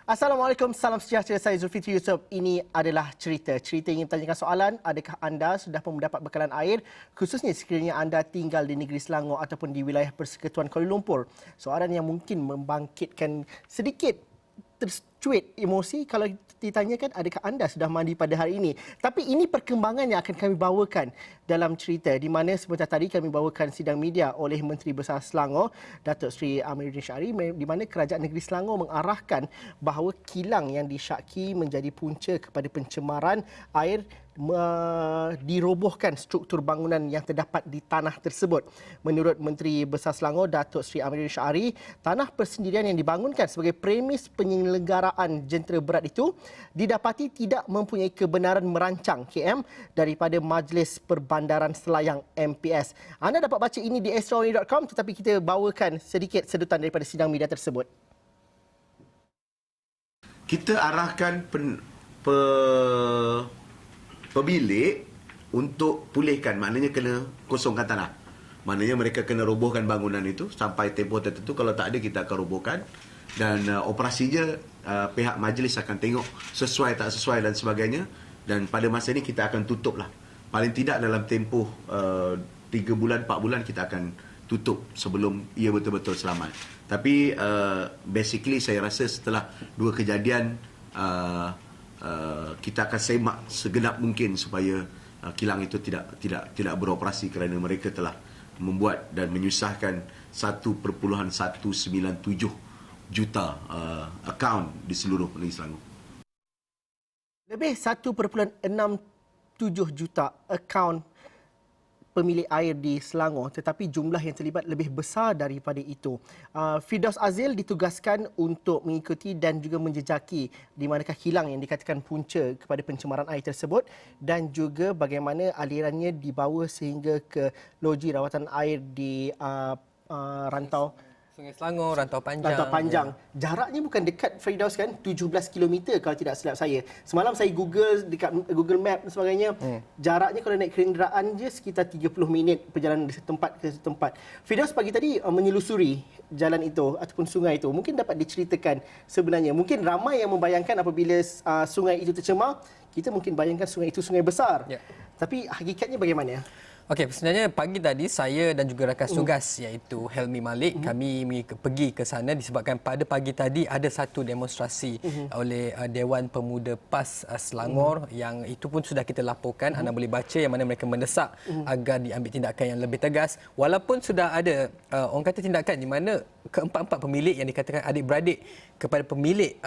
Assalamualaikum, salam sejahtera. Saya Zulfikri Yusof. Ini adalah cerita. Cerita ingin bertanyakan soalan, adakah anda sudah pun mendapat bekalan air, khususnya sekiranya anda tinggal di negeri Selangor ataupun di wilayah Persekutuan Kuala Lumpur. Soalan yang mungkin membangkitkan sedikit tercuit emosi kalau ditanyakan adakah anda sudah mandi pada hari ini. Tapi ini perkembangan yang akan kami bawakan dalam cerita, di mana sebentar tadi kami bawakan sidang media oleh Menteri Besar Selangor, Datuk Seri Amiruddin Syari, di mana Kerajaan Negeri Selangor mengarahkan bahawa kilang yang disyaki menjadi punca kepada pencemaran air dirobohkan struktur bangunan yang terdapat di tanah tersebut. Menurut Menteri Besar Selangor, Datuk Seri Amiruddin Syari, tanah persendirian yang dibangunkan sebagai premis penyelenggaraan jentera berat itu didapati tidak mempunyai kebenaran merancang KM daripada Majlis Perbandaran Selayang MPS. Anda dapat baca ini di extraordinary.com, tetapi kita bawakan sedikit sedutan daripada sidang media tersebut. Kita arahkan pemilik untuk pulihkan, maknanya kena kosongkan tanah. Maknanya mereka kena robohkan bangunan itu sampai tempoh tertentu. Kalau tak ada, kita akan robohkan. Dan operasinya pihak majlis akan tengok sesuai tak sesuai dan sebagainya. Dan pada masa ini kita akan tutup lah. Paling tidak dalam tempoh 3 bulan, 4 bulan kita akan tutup sebelum ia betul-betul selamat. Tapi basically saya rasa setelah 2 kejadian, kita akan semak segenap mungkin supaya kilang itu tidak beroperasi kerana mereka telah membuat dan menyusahkan 1.197 juta akaun di seluruh negeri Selangor. Lebih 1.67 juta akaun pemilik air di Selangor, tetapi jumlah yang terlibat lebih besar daripada itu. Firdaus Azil ditugaskan untuk mengikuti dan juga menjejaki di manakah kilang yang dikatakan punca kepada pencemaran air tersebut, dan juga bagaimana alirannya dibawa sehingga ke loji rawatan air di rantau Sungai Selangor, Rantau Panjang. Rantau Panjang. Ya. Jaraknya bukan dekat, Firdaus, kan? 17 km kalau tidak silap saya. Semalam saya Google dekat Google Map dan sebagainya. Jaraknya kalau naik kenderaan je sekitar 30 minit perjalanan dari tempat ke tempat. Firdaus pagi tadi menyelusuri jalan itu ataupun sungai itu. Mungkin dapat diceritakan sebenarnya. Mungkin ramai yang membayangkan apabila sungai itu tercemar, kita mungkin bayangkan sungai itu sungai besar. Ya. Tapi hakikatnya bagaimana? Okey, sebenarnya pagi tadi saya dan juga rakan tugas iaitu Helmi Malik, kami pergi ke sana disebabkan pada pagi tadi ada satu demonstrasi oleh Dewan Pemuda PAS Selangor yang itu pun sudah kita laporkan. Anda boleh baca yang mana mereka mendesak agar diambil tindakan yang lebih tegas, walaupun sudah ada orang kata tindakan di mana keempat-empat pemilik yang dikatakan adik-beradik kepada pemilik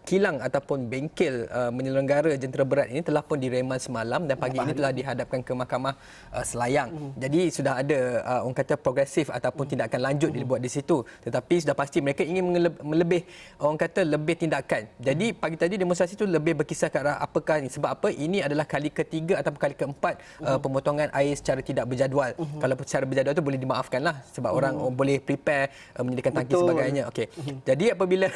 kilang ataupun bengkel menyelenggara jentera berat ini telah pun direman semalam dan pagi ini telah dihadapkan ke Mahkamah Selayang. Jadi sudah ada orang kata progresif ataupun tindakan lanjut dibuat di situ. Tetapi sudah pasti mereka ingin melebih orang kata lebih tindakan. Jadi pagi tadi demonstrasi itu lebih berkisar ke arah apakah ini, sebab apa ini adalah kali ketiga ataupun kali keempat pemotongan air secara tidak berjadual. Kalau secara berjadual itu boleh dimaafkanlah sebab orang boleh prepare menyediakan tangki sebagainya. Okey. Jadi apabila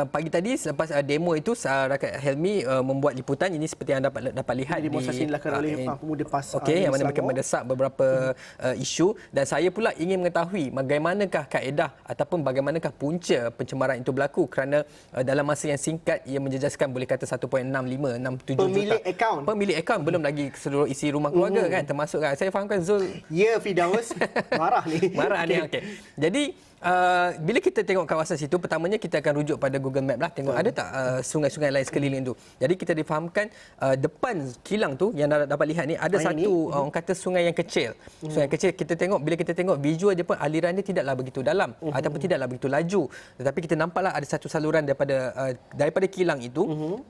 pagi tadi selepas demo itu rakyat Helmi membuat liputan ini seperti anda dapat lihat demonstrasi dilakukan oleh pemuda PAS. Okey, yang mana mereka mendesak beberapa isu, dan saya pula ingin mengetahui bagaimanakah kaedah ataupun bagaimanakah punca pencemaran itu berlaku kerana dalam masa yang singkat ia menjejaskan boleh kata 1.67 pemilik juta akaun. Pemilik akaun belum lagi seluruh isi rumah keluarga kan termasuk kan. Saya fahamkan Zul. Ya, Firdaus marah ni. Marah ni. Okey. Jadi bila kita tengok kawasan situ, pertamanya kita akan rujuk pada Google Map lah, tengok ada tak sungai-sungai lain sekeliling tu. Jadi kita difahamkan depan kilang tu yang dapat lihat ni ada satu orang kata sungai yang kecil. Sungai kecil, kita tengok, bila kita tengok visual dia pun aliran dia tidaklah begitu dalam ataupun tidaklah begitu laju. Tetapi kita nampaklah ada satu saluran daripada kilang itu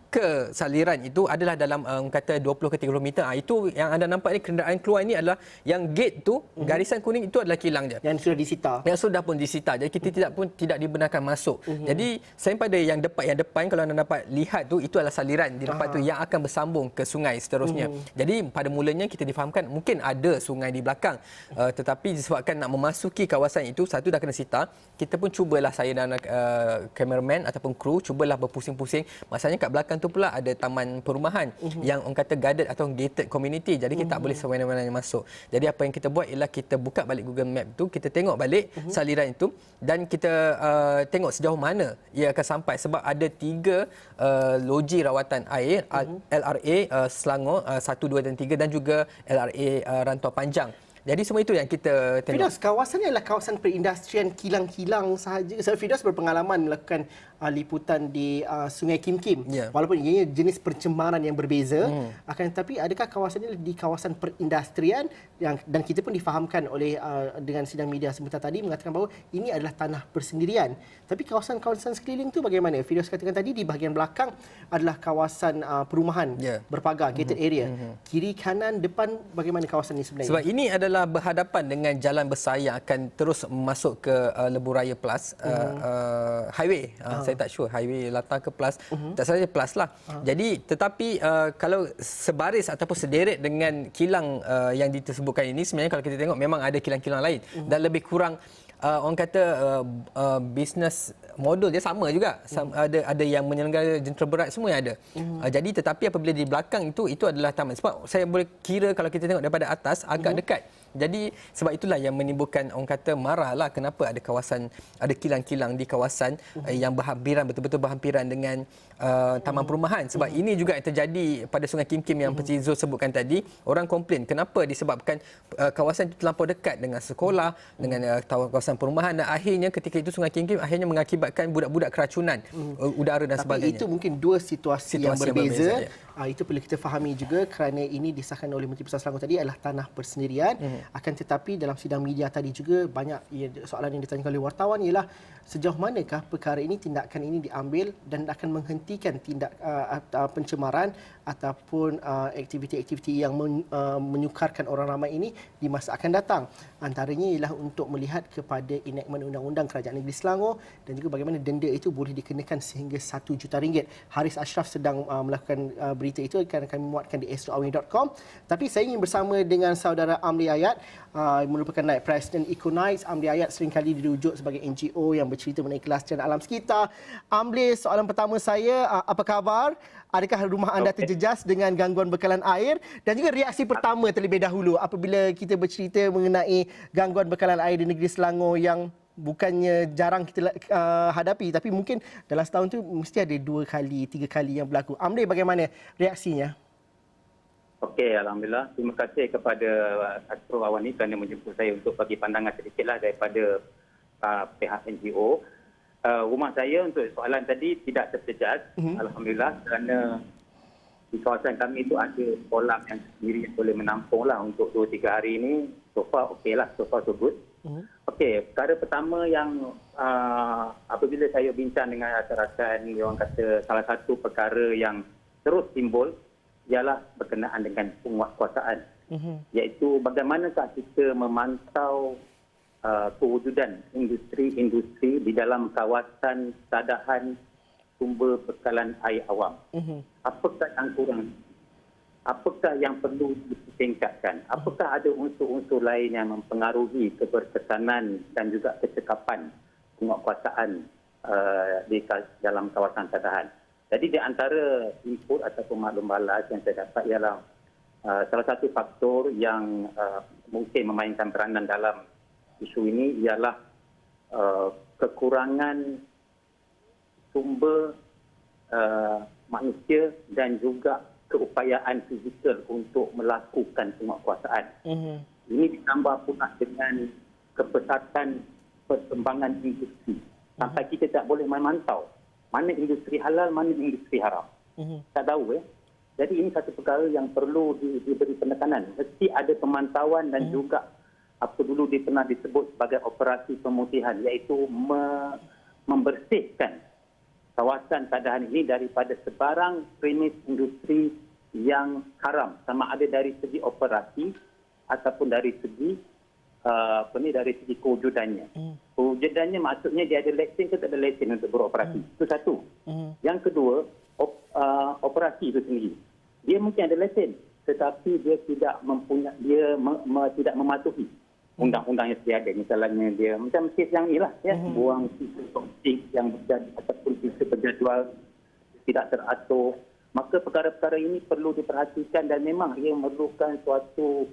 ke saliran itu adalah dalam orang kata 20 ke 30 meter. Itu yang anda nampak ni, kenderaan keluar ini adalah yang gate tu, garisan kuning itu adalah kilang je. Yang sudah disita. Yang sudah pun disita. Jadi kita tidak dibenarkan masuk. Jadi selain pada yang depan kalau anda dapat lihat tu, itu adalah saliran di depan tu yang akan bersambung ke sungai seterusnya. Jadi pada mulanya kita difahamkan mungkin ada sungai di belakang, tetapi disebabkan nak memasuki kawasan itu satu dah kena sita, kita pun cubalah, saya dan kameraman ataupun kru cubalah berpusing-pusing. Masalahnya kat belakang tu pula ada taman perumahan yang orang kata guarded atau gated community. Jadi kita tak boleh semena-mena masuk. Jadi apa yang kita buat ialah kita buka balik Google Map tu, kita tengok balik saliran itu. itu dan kita tengok sejauh mana ia akan sampai sebab ada 3 loji rawatan air LRA Selangor 1, 2 dan 3 dan juga LRA Rantau Panjang. Jadi semua itu yang kita tengok. Firdaus, kawasan ini adalah kawasan perindustrian kilang-kilang sahaja. Sebab Firdaus berpengalaman melakukan liputan di Sungai Kim Kim. Ya. Walaupun ianya jenis pencemaran yang berbeza, akan tetapi adakah kawasan ini di kawasan perindustrian dan kita pun difahamkan oleh dengan sidang media sebentar tadi mengatakan bahawa ini adalah tanah persendirian. Tapi kawasan-kawasan sekeliling tu bagaimana? Firdaus katakan tadi di bahagian belakang adalah kawasan perumahan berpagar, gated area. Kiri, kanan, depan, bagaimana kawasan ini sebenarnya? Sebab ini adalah berhadapan dengan jalan besar yang akan terus masuk ke Lebuh Raya Plus, highway. Saya tak sure highway Latang ke Plus, tak salah Plus lah. Jadi tetapi kalau sebaris ataupun sederet dengan kilang yang disebutkan ini, sebenarnya kalau kita tengok memang ada kilang-kilang lain dan lebih kurang orang kata business model dia sama juga. Ada yang menyelenggara jentera berat, semua yang ada. Jadi tetapi apabila di belakang itu adalah taman. Sebab saya boleh kira kalau kita tengok daripada atas agak dekat. Jadi sebab itulah yang menimbulkan orang kata marahlah kenapa ada kilang-kilang di kawasan yang berhampiran, betul-betul berhampiran dengan taman perumahan. Sebab ini juga yang terjadi pada Sungai Kim Kim yang Encik Zul sebutkan tadi. Orang komplain kenapa disebabkan kawasan itu terlampau dekat dengan sekolah, dengan kawasan perumahan dan akhirnya ketika itu Sungai Kim Kim akhirnya mengakibatkan budak-budak keracunan udara dan sebagainya. Tapi itu mungkin dua situasi yang berbeza. Ya. Itu perlu kita fahami juga kerana ini disahkan oleh Menteri Besar Selangor tadi adalah tanah persendirian. Akan tetapi dalam sidang media tadi juga banyak soalan yang ditanyakan oleh wartawan ialah sejauh manakah perkara ini, tindakan ini diambil dan akan menghentikan tindak pencemaran ataupun aktiviti-aktiviti yang menyukarkan orang ramai ini di masa akan datang. Antaranya ialah untuk melihat kepada enactment Undang-Undang Kerajaan Negeri Selangor dan juga bagaimana denda itu boleh dikenakan sehingga RM1 juta. Haris Ashraf sedang melakukan berita itu, akan kami muatkan di astro.awani.com. Tapi saya ingin bersama dengan saudara Amli Ayat, merupakan naib Presiden Eco-Nights. Amli Ayat seringkali dirujuk sebagai NGO yang bercerita mengenai kelestarian alam sekitar. Amli, soalan pertama saya, apa khabar? Adakah rumah anda terjejas dengan gangguan bekalan air? Dan juga reaksi pertama terlebih dahulu apabila kita bercerita mengenai gangguan bekalan air di negeri Selangor yang bukannya jarang kita hadapi, tapi mungkin dalam setahun tu mesti ada 2 kali, 3 kali yang berlaku. Amli, bagaimana reaksinya? Okey, alhamdulillah. Terima kasih kepada Astro Awani kerana menjemput saya untuk bagi pandangan sedikitlah daripada pihak NGO. Rumah saya untuk soalan tadi tidak terjejas, alhamdulillah, kerana di kawasan kami itu ada kolam yang sendiri yang boleh menampung lah untuk 2-3 hari ini. So far okey lah, so far so good. Okey, perkara pertama yang apabila saya bincang dengan rakan-rakan, orang kata salah satu perkara yang terus timbul ialah berkenaan dengan penguatkuasaan, iaitu bagaimanakah kita memantau kewujudan industri-industri di dalam kawasan sadahan sumber bekalan air awam. Apakah yang kurang? Apakah yang perlu ditingkatkan? Apakah ada unsur-unsur lain yang mempengaruhi keberkesanan dan juga kecekapan penguatkuasaan di dalam kawasan sadahan? Jadi di antara input ataupun maklum balas yang saya dapat ialah salah satu faktor yang mungkin memainkan peranan dalam isu ini ialah kekurangan sumber manusia dan juga keupayaan fizikal untuk melakukan penguatkuasaan. Ini ditambah pula dengan kepesatan perkembangan industri. Sampai kita tak boleh memantau mana industri halal, mana industri haram. Tak tahu ya. Jadi ini satu perkara yang perlu diberi penekanan. Mesti ada pemantauan dan juga apa dulu pernah disebut sebagai operasi pemutihan, iaitu membersihkan kawasan sadahan ini daripada sebarang premis industri yang haram, sama ada dari segi operasi ataupun dari segi dari segi kewujudannya. Kewujudannya maksudnya dia ada lesen ke tak ada lesen untuk beroperasi. Itu satu. Yang kedua, operasi itu sendiri. Dia mungkin ada lesen, tetapi dia tidak tidak mematuhi undang-undang yang sedia ada. Misalnya dia macam kes yang inilah ya, buang sisa toksik yang berjadi ataupun sisa berjadual tidak teratur. Maka perkara-perkara ini perlu diperhatikan dan memang ia memerlukan suatu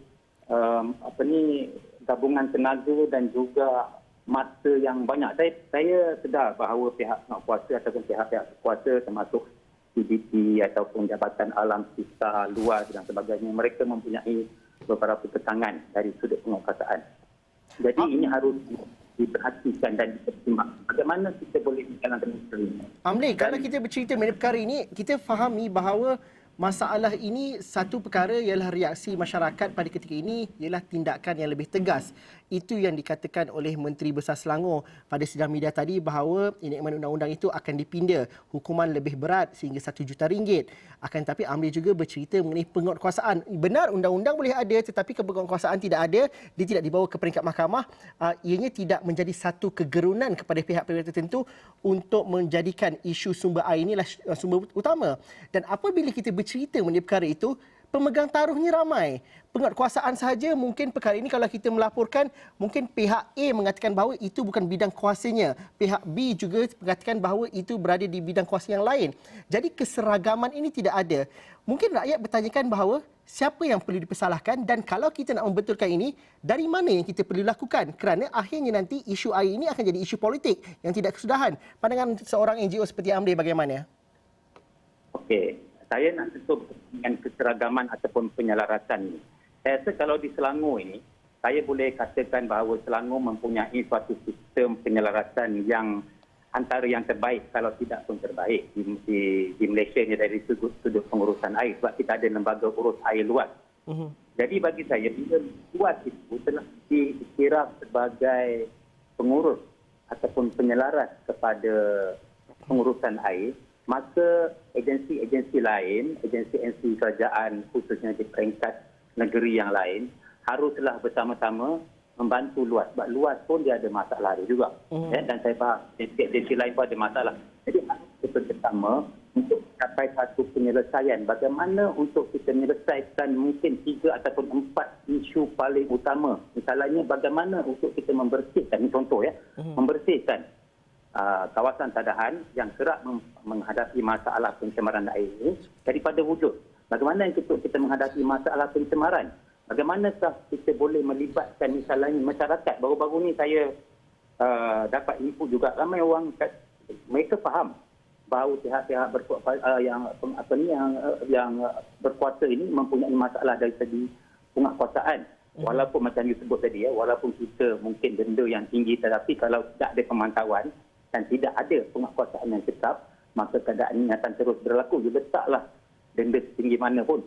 gabungan tenaga dan juga masa yang banyak. Saya sedar bahawa pihak kuasa ataupun pihak-pihak kuasa termasuk PBT ataupun Jabatan Alam Sekitar luar dan sebagainya, mereka mempunyai beberapa kekangan dari sudut penguasaan. Jadi ini harus diperhatikan dan dipertimbangkan. Bagaimana kita boleh menjalankan ini? Amli, kalau kita bercerita mengenai perkara ini, kita fahami bahawa masalah ini satu perkara ialah reaksi masyarakat pada ketika ini ialah tindakan yang lebih tegas. Itu yang dikatakan oleh Menteri Besar Selangor pada sidang media tadi bahawa enakmen undang-undang itu akan dipinda, hukuman lebih berat sehingga RM1 juta. Akan tetapi Amri juga bercerita mengenai penguatkuasaan. Benar undang-undang boleh ada tetapi penguatkuasaan tidak ada, dia tidak dibawa ke peringkat mahkamah. Ianya tidak menjadi satu kegerunan kepada pihak-pihak tertentu untuk menjadikan isu sumber air inilah sumber utama. Dan apabila kita bercerita mengenai perkara itu, pemegang taruhnya ramai. Penguatkuasaan sahaja mungkin perkara ini kalau kita melaporkan, mungkin pihak A mengatakan bahawa itu bukan bidang kuasanya. Pihak B juga mengatakan bahawa itu berada di bidang kuasa yang lain. Jadi keseragaman ini tidak ada. Mungkin rakyat bertanyakan bahawa siapa yang perlu dipersalahkan dan kalau kita nak membetulkan ini, dari mana yang kita perlu lakukan? Kerana akhirnya nanti isu air ini akan jadi isu politik yang tidak kesudahan. Pandangan seorang NGO seperti Amri bagaimana? Okey. Saya nak sentuh dengan keseragaman ataupun penyelarasan ini. Saya rasa kalau di Selangor ini, saya boleh katakan bahawa Selangor mempunyai suatu sistem penyelarasan yang antara yang terbaik kalau tidak pun terbaik di Malaysia ni dari sudut pengurusan air sebab kita ada lembaga urus air luas. Jadi bagi saya, bila luas itu telah dikira sebagai pengurus ataupun penyelaras kepada pengurusan air, maka agensi-agensi lain, agensi-agensi kerajaan khususnya di peringkat negeri yang lain haruslah bersama-sama membantu luas. Sebab luas pun dia ada masalah dia juga. Dan saya faham agensi lain pun ada masalah. Jadi harus kita bersama untuk capai satu penyelesaian. Bagaimana untuk kita menyelesaikan mungkin 3 ataupun 4 isu paling utama. Misalnya bagaimana untuk kita membersihkan, ini contoh ya, membersihkan kawasan tadahan yang kerap menghadapi masalah pencemaran air ini daripada wujud. Bagaimana untuk kita menghadapi masalah pencemaran? Bagaimanakah kita boleh melibatkan misalnya masyarakat? Baru-baru ni saya dapat info juga ramai orang mereka faham bahawa pihak-pihak yang berkuasa ini mempunyai masalah dari segi penguasaan. Walaupun macam you sebut tadi walaupun kita mungkin denda yang tinggi tetapi kalau tidak ada pemantauan dan tidak ada penguasaan yang tetap, maka keadaan ini akan terus berlaku. You letaklah denda setinggi mana pun.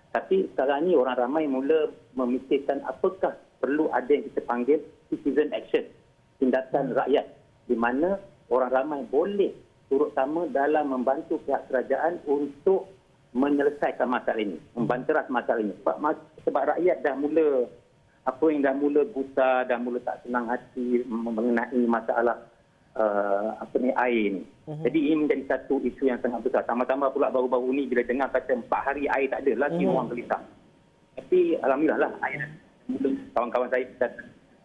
Tapi sekarang ni orang ramai mula memikirkan apakah perlu ada yang kita panggil citizen action, tindakan rakyat, di mana orang ramai boleh turut sama dalam membantu pihak kerajaan untuk menyelesaikan masalah ini, membanteras masalah ini. Sebab rakyat dah mula gusar, dah mula tak senang hati mengenai masalah air ni. Jadi ini menjadi satu isu yang sangat besar. Tambah-tambah pula baru-baru ni bila dengar kata 4 hari air tak ada, lagi orang gelisah. Tapi alhamdulillah lah air kawan-kawan saya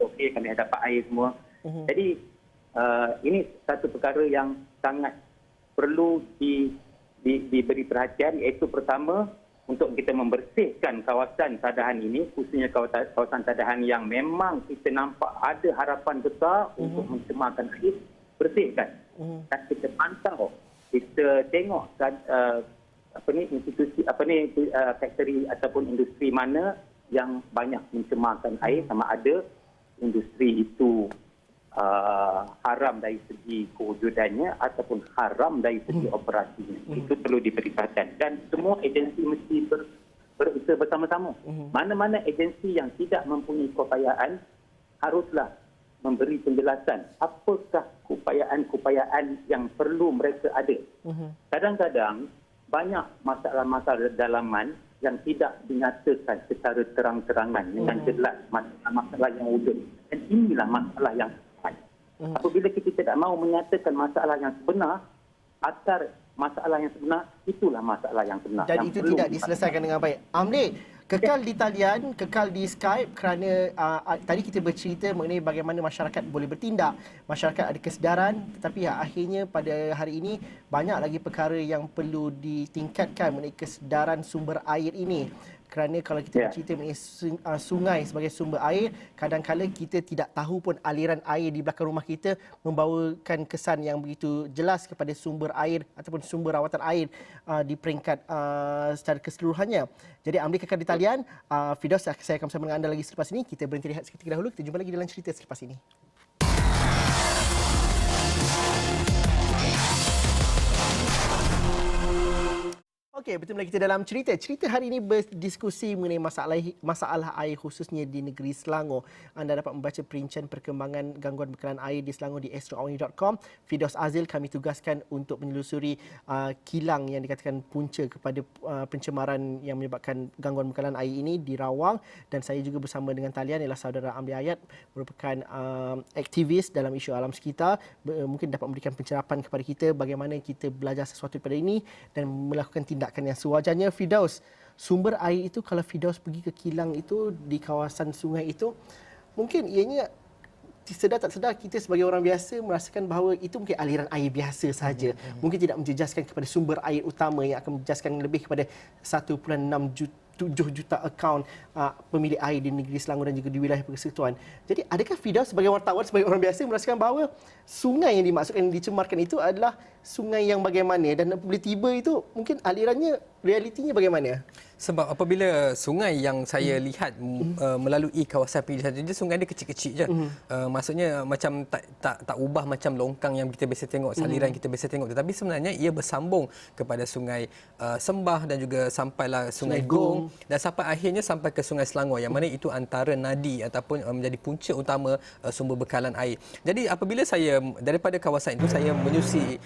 okey, kami dapat air semua. Jadi ini satu perkara yang sangat perlu diberi perhatian, iaitu pertama untuk kita membersihkan kawasan tadahan ini, khususnya kawasan tadahan yang memang kita nampak ada harapan besar untuk mencemarkan air, bersihkan. Dan kita pantau, kita tengok institusi factory ataupun industri mana yang banyak mencemarkan air, sama ada industri itu haram dari segi kewujudannya ataupun haram dari segi operasinya. Itu perlu diberi perhatian. Dan semua agensi mesti berusaha bersama-sama. Mana-mana agensi yang tidak mempunyai keupayaan haruslah memberi penjelasan apakah keupayaan yang perlu mereka ada. Kadang-kadang banyak masalah-masalah dalaman yang tidak dinyatakan secara terang-terangan dengan jelas, masalah yang wujud. Dan inilah masalah yang apabila kita tidak mahu menyatakan masalah yang sebenar, akar masalah yang sebenar, itulah masalah yang sebenar. Dan yang itu tidak diselesaikan dengan baik. Amri, kekal di talian, kekal di Skype kerana tadi kita bercerita mengenai bagaimana masyarakat boleh bertindak, masyarakat ada kesedaran, tetapi akhirnya pada hari ini banyak lagi perkara yang perlu ditingkatkan mengenai kesedaran sumber air ini. Kerana kalau kita bercerita mengenai sungai sebagai sumber air, kadang-kadang kita tidak tahu pun aliran air di belakang rumah kita membawakan kesan yang begitu jelas kepada sumber air ataupun sumber rawatan air di peringkat secara keseluruhannya. Jadi ambil kekal di talian. Firdaus, saya akan bersama dengan anda lagi selepas ini. Kita berhenti rehat seketika dahulu. Kita jumpa lagi dalam cerita selepas ini. Okey, bertemu lagi kita dalam cerita. Cerita hari ini berdiskusi mengenai masalah air khususnya di negeri Selangor. Anda dapat membaca perincian perkembangan gangguan bekalan air di Selangor di astroawani.com. Firdaus Azil kami tugaskan untuk menyelusuri kilang yang dikatakan punca kepada pencemaran yang menyebabkan gangguan bekalan air ini di Rawang, dan saya juga bersama dengan talian ialah saudara Amli Ayat, merupakan aktivis dalam isu alam sekitar. Mungkin dapat memberikan pencerapan kepada kita bagaimana kita belajar sesuatu daripada ini dan melakukan tindakan yang sewajarnya. Firdaus, sumber air itu kalau Firdaus pergi ke kilang itu di kawasan sungai itu, mungkin ianya sedar tak sedar kita sebagai orang biasa merasakan bahawa itu mungkin aliran air biasa saja. Mungkin tidak menjejaskan kepada sumber air utama yang akan menjejaskan lebih kepada 1.6 juta akaun pemilik air di negeri Selangor dan juga di wilayah persekutuan. Jadi adakah Firdaus sebagai wartawan, sebagai orang biasa merasakan bahawa sungai yang dimaksudkan, yang dicemarkan itu adalah sungai yang bagaimana, dan apabila tiba itu mungkin alirannya, realitinya bagaimana? Sebab apabila sungai yang saya lihat melalui kawasan pilihan dia, sungai dia kecil-kecil je. Maksudnya macam tak ubah macam longkang yang kita biasa tengok, saliran kita biasa tengok, tetapi sebenarnya ia bersambung kepada sungai Sembah dan juga sampailah sungai Gong dan sampai akhirnya sampai ke sungai Selangor, yang mana itu antara nadi ataupun menjadi punca utama sumber bekalan air. Jadi apabila saya daripada kawasan itu saya menyusuri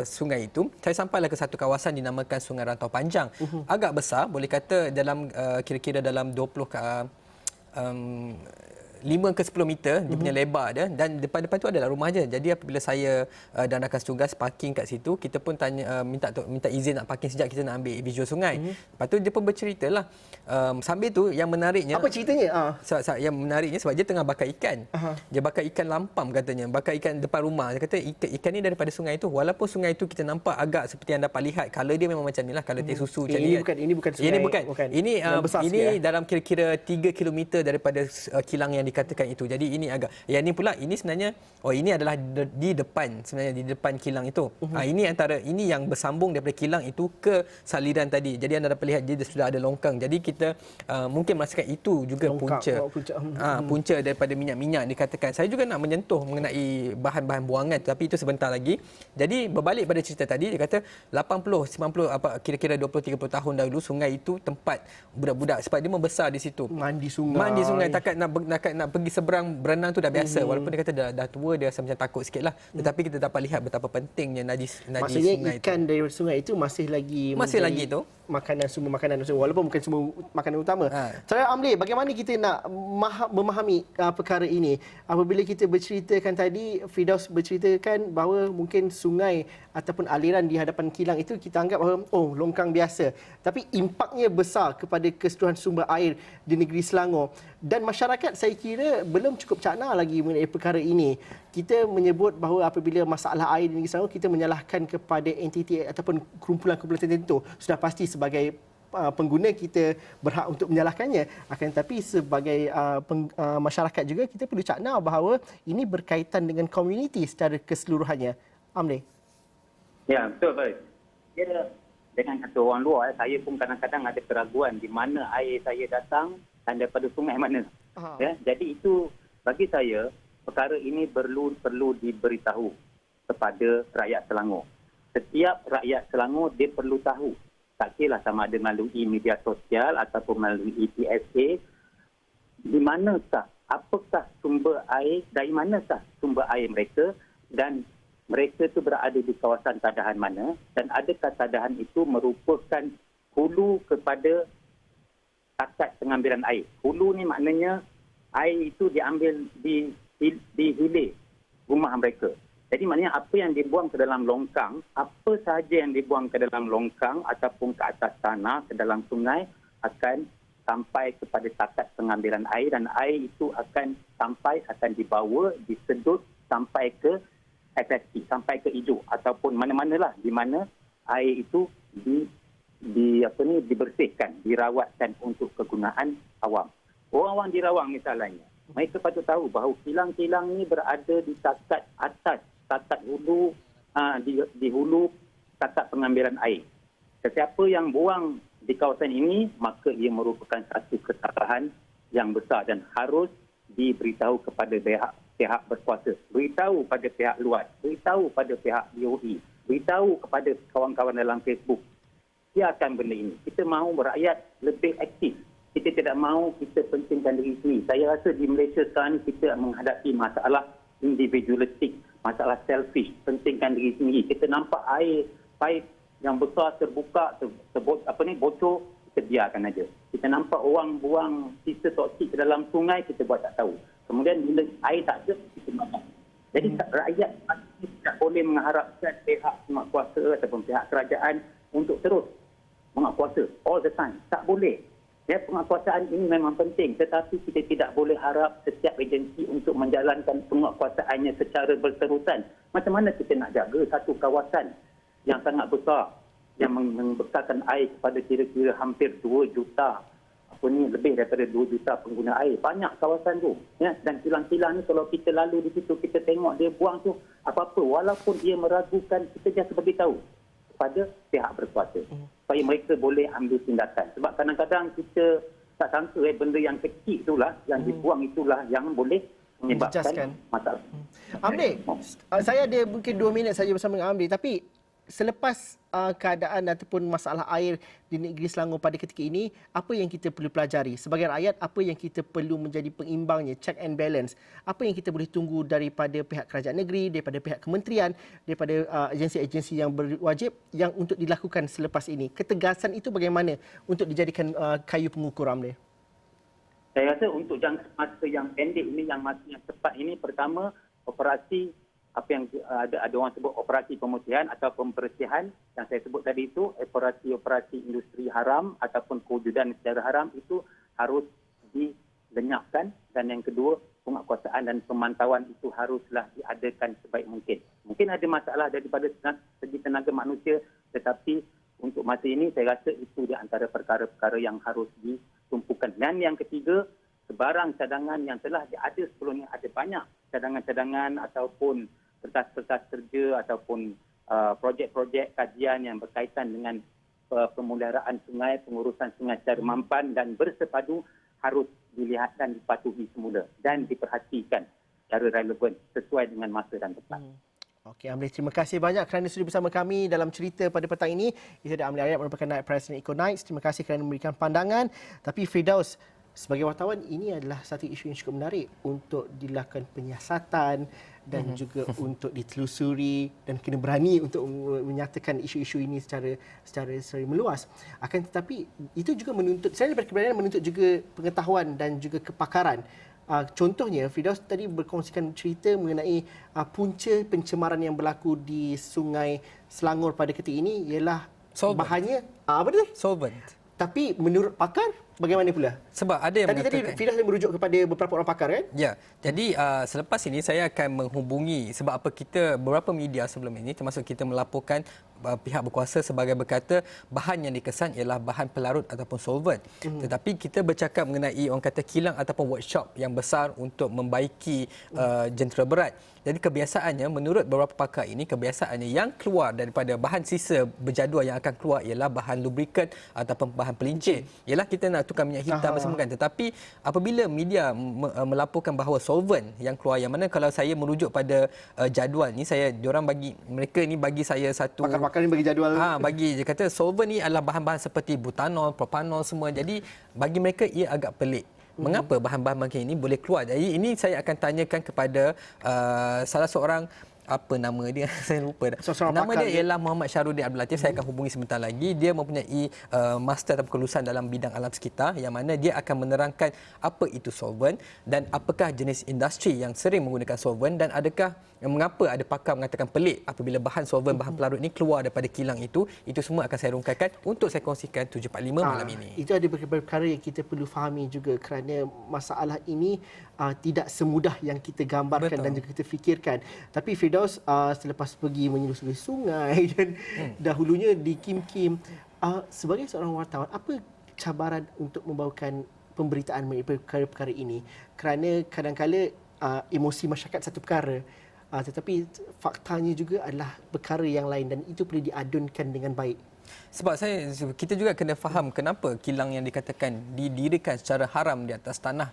sungai itu, saya sampailah ke satu kawasan dinamakan Sungai Rantau Panjang. Agak besar, boleh kata dalam kira-kira dalam 5 ke 10 meter dia punya lebar dia, dan depan-depan tu adalah rumah je. Jadi apabila saya dan rakan tugas parking kat situ, kita pun tanya minta izin nak parking sekejap, kita nak ambil visual sungai. Lepas tu dia pun berceritalah. Sambil tu yang menariknya, Apa ceritanya? Yang menariknya sebab dia tengah bakar ikan. Dia bakar ikan lampam katanya, bakar ikan depan rumah. Dia kata ikan ni daripada sungai tu. Walaupun sungai tu kita nampak agak seperti anda dapat lihat, color dia memang macam nilah, color teh susu macam ni. Ini bukan sungai. Ini dalam kira-kira 3 km daripada kilang yang dikatakan itu. Jadi ini agak, yang ni pula ini sebenarnya ini adalah di depan, sebenarnya di depan kilang itu. Ini yang bersambung daripada kilang itu ke saliran tadi. Jadi anda dapat lihat dia sudah ada longkang. Jadi kita mungkin merasakan itu juga punca daripada minyak-minyak dikatakan. Saya juga nak menyentuh mengenai bahan-bahan buangan, tapi itu sebentar lagi. Jadi berbalik pada cerita tadi, dia kata 80 90 kira-kira 20 30 tahun dahulu sungai itu tempat budak-budak sebab dia membesar di situ. Mandi sungai. Takat nak pergi seberang berenang tu dah biasa. Walaupun dia kata dah tua, dia rasa macam takut sikitlah. Tetapi kita dapat lihat betapa pentingnya nadi Maksudnya sungai ikan dari sungai itu masih lagi tu sumber makanan, walaupun bukan sumber makanan utama. Saudara Amli, bagaimana kita nak memahami perkara ini? Apabila kita berceritakan tadi, Firdaus berceritakan bahawa mungkin sungai ataupun aliran di hadapan kilang itu kita anggap bahawa longkang biasa. Tapi impaknya besar kepada keseluruhan sumber air di negeri Selangor. Dan masyarakat saya kira belum cukup cakna lagi mengenai perkara ini. Kita menyebut bahawa apabila masalah air di negeri Selangor, kita menyalahkan kepada entiti ataupun kumpulan-kumpulan tertentu. Sudah pasti sebagai pengguna kita berhak untuk menyalahkannya. Akan tetapi sebagai masyarakat juga kita perlu cakna bahawa ini berkaitan dengan komuniti secara keseluruhannya. Amli. Ya, betul, baik. Ya, dengan kata orang luar, saya pun kadang-kadang ada keraguan di mana air saya datang dan daripada sungai mana. Ya, jadi itu bagi saya perkara ini perlu diberitahu kepada rakyat Selangor. Setiap rakyat Selangor dia perlu tahu. Tak kira sama ada melalui media sosial ataupun melalui PSA, di manakah, apakah sumber air, dari manakah sumber air mereka, dan mereka itu berada di kawasan tadahan mana, dan adakah tadahan itu merupakan hulu kepada takat pengambilan air. Hulu ni maknanya air itu diambil di hilir rumah mereka. Jadi maknanya apa yang dibuang ke dalam longkang, apa sahaja yang dibuang ke dalam longkang ataupun ke atas tanah, ke dalam sungai, akan sampai kepada takat pengambilan air, dan air itu akan dibawa, disedut sampai ke FSP, sampai ke hidung ataupun mana-manalah di mana air itu dibersihkan, dirawatkan untuk kegunaan awam. Orang awam di Rawang misalnya, mereka patut tahu bahawa kilang-kilang ini berada di takat atas, takat hulu, di hulu takat pengambilan air. Sesiapa yang buang di kawasan ini, maka ia merupakan satu kesalahan yang besar dan harus diberitahu kepada pihak berkuasa. Beritahu pada pihak luar, beritahu pada pihak DOE, beritahu kepada kawan-kawan dalam Facebook. Siapkan benda ini. Kita mahu rakyat lebih aktif. Kita tidak mahu kita pentingkan diri sendiri. Saya rasa di Malaysia sekarang ni kita menghadapi masalah individualistik, masalah selfish, pentingkan diri sendiri. Kita nampak air paip yang besar terbuka, bocor, kita biarkan aja. Kita nampak orang buang sisa toksik ke dalam sungai, kita buat tak tahu. Kemudian bila air tak ada, kita makan. Jadi rakyat pasti tidak boleh mengharapkan pihak penguatkuasa ataupun pihak kerajaan untuk terus menguatkuasa all the time. Tak boleh. Ya, penguatkuasaan ini memang penting, tetapi kita tidak boleh harap setiap agensi untuk menjalankan penguatkuasaannya secara berterusan. Macam mana kita nak jaga satu kawasan yang sangat besar yang membekalkan air kepada kira-kira hampir 2 juta, lebih daripada 2 juta pengguna air. Banyak kawasan tu. Ya, dan kilang-kilang ni kalau kita lalu di situ, kita tengok dia buang tu apa-apa, walaupun dia meragukan, kita just beritahu kepada pihak berkuasa supaya mereka boleh ambil tindakan. Sebab kadang-kadang kita tak sangka benda yang kecil itulah, yang dibuang itulah yang boleh menyebabkan masalah. Amri, saya ada mungkin 2 minit saja bersama dengan Amri, tapi selepas keadaan ataupun masalah air di negeri Selangor pada ketika ini, apa yang kita perlu pelajari? Sebagai rakyat, apa yang kita perlu menjadi pengimbangnya, check and balance? Apa yang kita boleh tunggu daripada pihak kerajaan negeri, daripada pihak kementerian, daripada agensi-agensi yang berwajib yang untuk dilakukan selepas ini? Ketegasan itu bagaimana untuk dijadikan kayu pengukur, Amri? Saya rasa untuk jangka masa yang pendek ini, yang masa yang cepat ini, pertama, operasi apa yang ada orang sebut operasi pemutihan atau pembersihan yang saya sebut tadi itu, operasi industri haram ataupun kewujudan secara haram itu harus dilenyapkan. Dan yang kedua, penguatkuasaan dan pemantauan itu haruslah diadakan sebaik mungkin. Mungkin ada masalah daripada segi tenaga manusia, tetapi untuk masa ini saya rasa itu di antara perkara-perkara yang harus ditumpukan. Dan yang ketiga, sebarang cadangan yang telah ada sebelumnya, ada banyak cadangan-cadangan ataupun kertas-kertas kerja ataupun projek-projek kajian yang berkaitan dengan pemeliharaan sungai, pengurusan sungai secara mampan dan bersepadu harus dilihat dan dipatuhi semula dan diperhatikan secara relevan sesuai dengan masa dan tempat. Okey, Amri, terima kasih banyak kerana sudi bersama kami dalam cerita pada petang ini. Itu adalah Amri Aryat, merupakan Naib Presiden Eco Knights. Terima kasih kerana memberikan pandangan. Tapi Firdaus, sebagai wartawan, ini adalah satu isu yang cukup menarik untuk dilakukan penyiasatan dan juga untuk ditelusuri dan kena berani untuk menyatakan isu-isu ini secara meluas. Akan tetapi itu juga menuntut, selain daripada keberanian, menuntut juga pengetahuan dan juga kepakaran. Contohnya, Firdaus tadi berkongsikan cerita mengenai punca pencemaran yang berlaku di Sungai Selangor pada ketika ini ialah bahannya apa tu? Solvent. Tapi menurut pakar, bagaimana pula? Sebab ada yang mengatakan... Tadi Firdaus merujuk kepada beberapa orang pakar, kan? Ya, jadi selepas ini saya akan menghubungi, sebab apa kita beberapa media sebelum ini, termasuk kita melaporkan pihak berkuasa sebagai berkata bahan yang dikesan ialah bahan pelarut ataupun solvent. Tetapi kita bercakap mengenai orang kata kilang ataupun workshop yang besar untuk membaiki jentera berat. Jadi kebiasaannya, menurut beberapa pakar ini, kebiasaannya yang keluar daripada bahan sisa berjadual yang akan keluar ialah bahan lubricant ataupun bahan pelincir. Ialah kita nak tukar minyak hitam bersama kan. Tetapi apabila media melaporkan bahawa solvent yang keluar, yang mana kalau saya merujuk pada jadual ni, mereka ni bagi saya satu... Pakar-pakar ni bagi jadual. Dia kata solvent ni adalah bahan-bahan seperti butanol, propanol semua. Jadi bagi mereka ia agak pelik. Mengapa bahan-bahan macam ini boleh keluar? Jadi ini saya akan tanyakan kepada salah seorang, apa nama dia? Saya lupa dah. Nama dia ialah Muhammad Syahrudin Abdul Latif. Saya akan hubungi sebentar lagi. Dia mempunyai master atau kelulusan dalam bidang alam sekitar, yang mana dia akan menerangkan apa itu solvent dan apakah jenis industri yang sering menggunakan solvent, dan adakah mengapa ada pakar mengatakan pelik apabila bahan solvent, bahan pelarut ini keluar daripada kilang itu. Itu semua akan saya rungkaikan untuk saya kongsikan 745 malam ini. Itu ada beberapa perkara yang kita perlu fahami juga, kerana masalah ini tidak semudah yang kita gambarkan. Betul. Dan juga kita fikirkan. Tapi Firdaus, selepas pergi menyelusuri sungai dan dahulunya di Kim-Kim, Sebagai seorang wartawan, apa cabaran untuk membawakan pemberitaan mengenai perkara-perkara ini? Kerana kadang-kala emosi masyarakat satu perkara, tetapi faktanya juga adalah perkara yang lain dan itu perlu diadunkan dengan baik. Sebab kita juga kena faham kenapa kilang yang dikatakan didirikan secara haram di atas tanah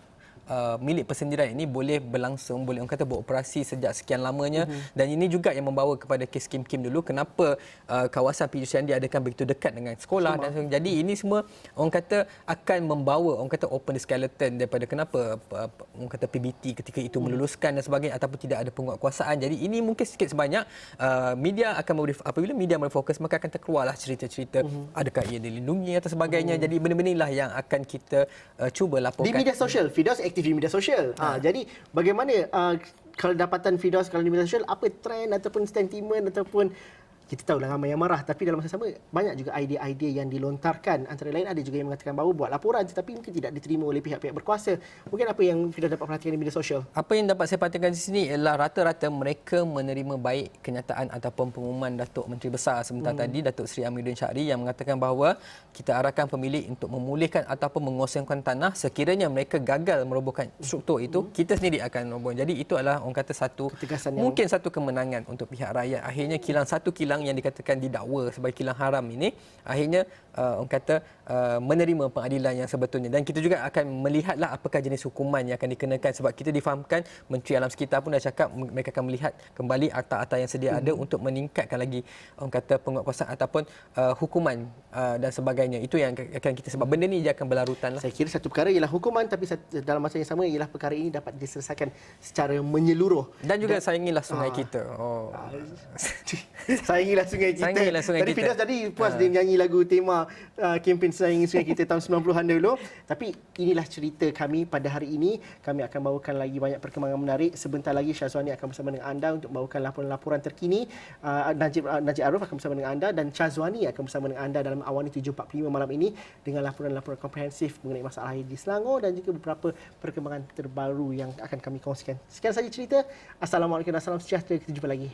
milik persendirian ini boleh berlangsung, boleh orang kata beroperasi sejak sekian lamanya, dan ini juga yang membawa kepada kes Kim dulu, kenapa kawasan PGCN diadakan begitu dekat dengan sekolah dan sebagainya. Jadi ini semua orang kata akan membawa orang kata open the skeleton daripada kenapa orang kata PBT ketika itu meluluskan dan sebagainya ataupun tidak ada penguatkuasaan. Jadi ini mungkin sikit sebanyak media akan apabila media berfokus maka akan terkeluarlah cerita-cerita adakah ia dilindungi atau sebagainya. Jadi benda-benda inilah yang akan kita cuba laporkan Di media sosial, Firdaus aktif di media sosial. Jadi bagaimana kalau dapatan Firdaus kalau di media sosial, apa trend ataupun sentiment ataupun kita tahulah ramai yang marah, tapi dalam masa sama banyak juga idea-idea yang dilontarkan. Antara lain ada juga yang mengatakan bahawa buat laporan tetapi mungkin tidak diterima oleh pihak-pihak berkuasa. Mungkin apa yang Firdaus dapat perhatikan di media sosial? Apa yang dapat saya perhatikan di sini ialah rata-rata mereka menerima baik kenyataan ataupun pengumuman Datuk Menteri Besar sebentar tadi, Datuk Seri Amiruddin Syari, yang mengatakan bahawa kita arahkan pemilik untuk memulihkan ataupun mengosongkan tanah sekiranya mereka gagal merobohkan struktur itu, kita sendiri akan roboh. Jadi itu adalah orang kata satu mungkin satu kemenangan untuk pihak rakyat. Akhirnya satu kilang yang dikatakan didakwa sebagai kilang haram ini akhirnya orang kata menerima pengadilan yang sebetulnya, dan kita juga akan melihatlah apakah jenis hukuman yang akan dikenakan, sebab kita difahamkan Menteri Alam Sekitar pun dah cakap mereka akan melihat kembali akta-akta yang sedia ada untuk meningkatkan lagi orang kata penguatkuasaan ataupun hukuman dan sebagainya. Itu yang akan kita, sebab benda ni dia akan berlarutan lah. Saya kira satu perkara ialah hukuman, tapi dalam masa yang sama ialah perkara ini dapat diselesaikan secara menyeluruh. Dan juga sayangilah sungai kita. Sayangilah sungai kita. Sayangilah sungai Tadi kita. Firdaus tadi puas dia menyanyi lagu tema kempen Sayangi Sungai Kita tahun 90-an dulu. Tapi inilah cerita kami pada hari ini. Kami akan bawakan lagi banyak perkembangan menarik. Sebentar lagi Syazwani akan bersama dengan anda untuk membawakan laporan-laporan terkini. Najib Arif akan bersama dengan anda dan Syazwani akan bersama dengan anda dalam Awani 7.45 malam ini dengan laporan-laporan komprehensif mengenai masalah air di Selangor dan juga beberapa perkembangan terbaru yang akan kami kongsikan. Sekian saja cerita. Assalamualaikum dan salam sejahtera. Kita jumpa lagi.